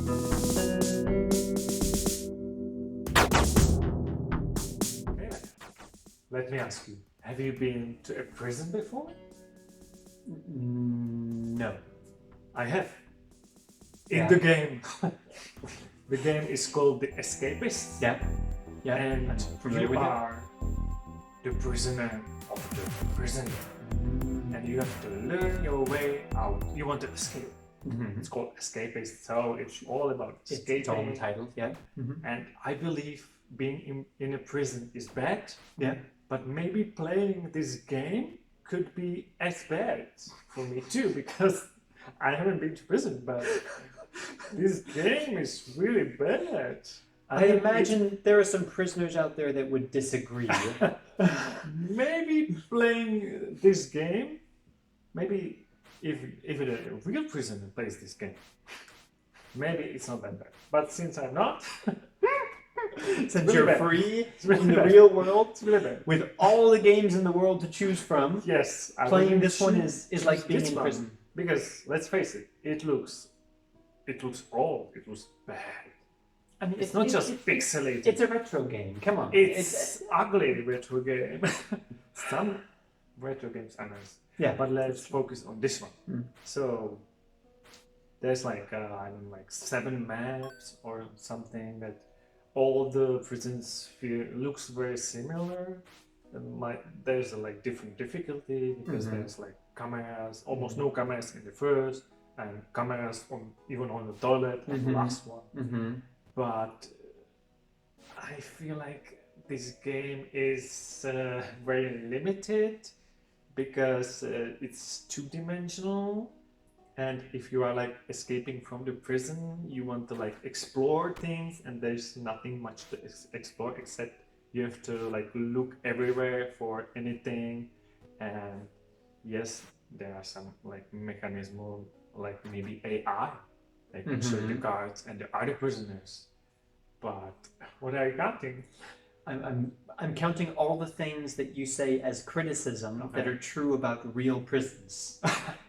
Okay, let me ask you, have you been to a prison before? No. I have. In Yeah. the game. The game is called the Escapists. Yeah. Yeah. And I'm familiar you with it. are the prisoner of the prison. And you have to learn your way out. You want to escape. Mhm. It's called Escapist, so it's all about escaping. It's all in the title, yeah. And I believe being in a prison is bad, Yeah. but maybe playing this game could be as bad for me too, because I haven't been to prison, but this game is really bad. I imagine there are some prisoners out there that would disagree. Maybe playing this game, maybe if a real prisoner plays this game, maybe it's not that bad. But since I'm not, Since really you're bad. free really in the bad. real world, it's really bad. with all the games in the world to choose from, Yes, I playing will this one choose is like being this in one. prison. Because let's face it, it looks old, it looks bad. I mean, It's not just pixelated. It's a retro game. Come on. It's ugly retro game. Some retro games are nice. Yeah. But let's focus on this one. Mm. So there's like I don't know, like 7 maps or something that all the prisons feel looks very similar. And there's a like different difficulty because there's like cameras, almost no cameras in the first, and cameras even on the toilet on the last one. But I feel like this game is very limited because it's 2-dimensional, and if you are like escaping from the prison, you want to like explore things, and there's nothing much to explore except you have to like look everywhere for anything. And yes, there are some like mechanism, like maybe AI that can show the guards and the other prisoners. But what are you counting? I'm counting all the things that you say as criticism that are true about real prisons.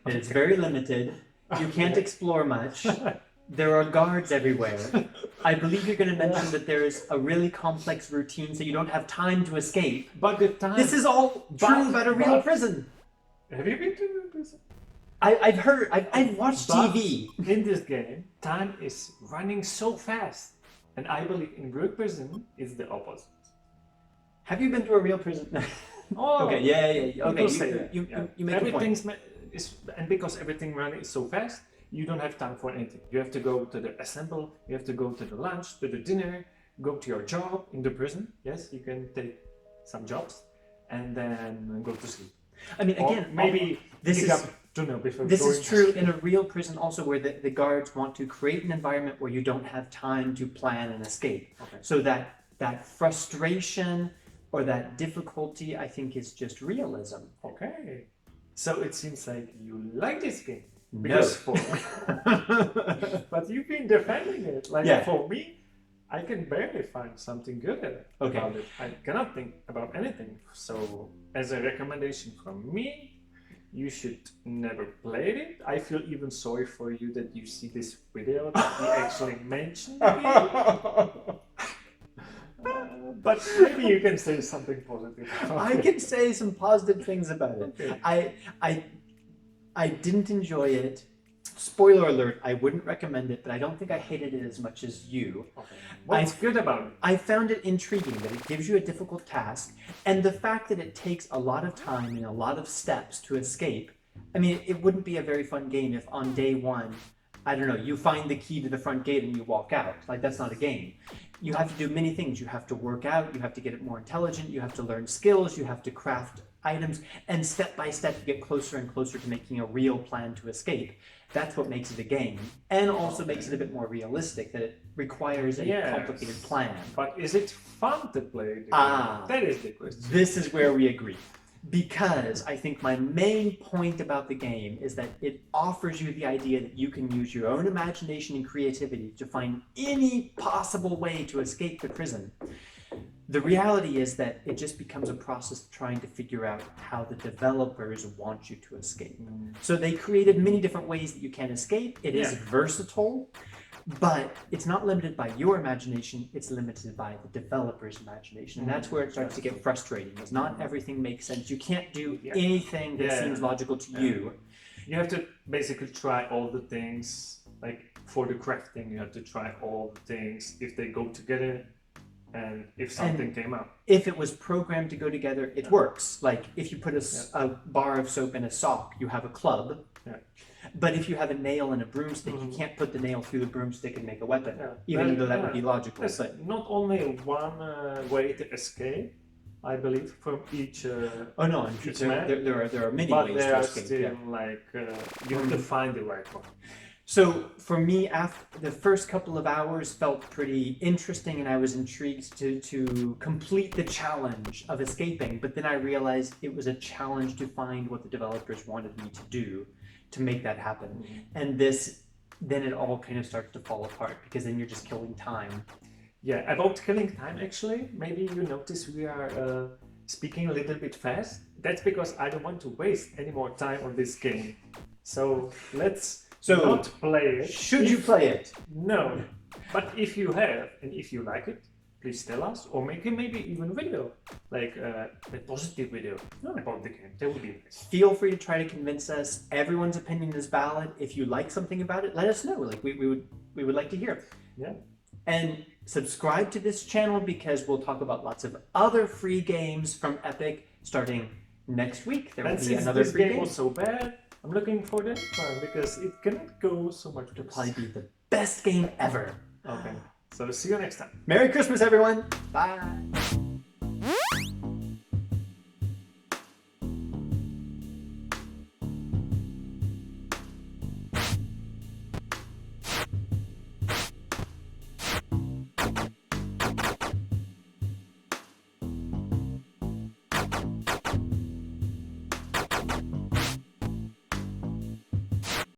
It's very limited. You can't explore much. There are guards everywhere. I believe you're going to mention that there's a really complex routine, so you don't have time to escape. But the time. This is all true about a real prison. Have you been to prison? I've heard. I've watched TV. In this game, time is running so fast, and I believe in real prison it's the opposite. Have you been to a real prison? Oh, okay. Yeah. Okay. People say that. You make a point. Everything's and because everything running so fast, you don't have time for anything. You have to go to the assemble, you have to go to the lunch, to the dinner, go to your job in the prison. Yes, you can take some jobs and then go to sleep. I mean, again, maybe this pick is up dinner before this going is true in a real prison also, where the guards want to create an environment where you don't have time to plan and escape. Okay. So that frustration or that difficulty, I think, is just realism. Okay. So it seems like you like this game. No. Because for me, but you've been defending it. Like for me, I can barely find something good about it. I cannot think about anything. So as a recommendation from me, you should never play it. I feel even sorry for you that you see this video that we actually mentioned the game. But maybe you can say something positive. I can say some positive things about it. Okay. I didn't enjoy it. Spoiler alert, I wouldn't recommend it, but I don't think I hated it as much as you. Okay. What's good about it? I found it intriguing that it gives you a difficult task, and the fact that it takes a lot of time and a lot of steps to escape. I mean, it wouldn't be a very fun game if on day one, I don't know, you find the key to the front gate and you walk out. Like, that's not a game. You have to do many things. You have to work out, you have to get it more intelligent, you have to learn skills, you have to craft items, and step by step you get closer and closer to making a real plan to escape. That's what makes it a game, and also makes it a bit more realistic, that it requires a complicated plan. But is it fun to play? That is the question. This is where we agree. Because I think my main point about the game is that it offers you the idea that you can use your own imagination and creativity to find any possible way to escape the prison. The reality is that it just becomes a process of trying to figure out how the developers want you to escape. So they created many different ways that you can escape. It is versatile. But it's not limited by your imagination, it's limited by the developer's imagination. And that's where it starts to get frustrating, is not everything makes sense. You can't do anything that seems logical to you. You have to basically try all the things, like for the crafting, you have to try all the things if they go together and if something came up. If it was programmed to go together, it works. Like if you put a bar of soap in a sock, you have a club. Yeah. But if you have a nail and a broomstick, you can't put the nail through the broomstick and make a weapon, even though that would be logical. There's not only one way to escape, I believe, from each. Oh no, I'm sure map, there are many but ways there to are escape. still you have to find the right one. So for me, after the first couple of hours felt pretty interesting, and I was intrigued to complete the challenge of escaping. But then I realized it was a challenge to find what the developers wanted me to do to make that happen. And then it all kind of starts to fall apart, because then you're just killing time. Yeah, about killing time, actually, maybe you notice we are speaking a little bit fast. That's because I don't want to waste any more time on this game. So let's not play it. Should you play it? No. But if you have, and if you like it, please tell us, or make maybe even a video, like a positive video about the game. That would be nice. Feel free to try to convince us. Everyone's opinion is valid. If you like something about it, let us know. Like we would like to hear. Yeah. And subscribe to this channel, because we'll talk about lots of other free games from Epic starting next week. There will be another this free game game. was so bad, I'm looking for the next one because it cannot go so much. It'll probably be the best game ever. Okay. So see you next time. Merry Christmas, everyone. Bye.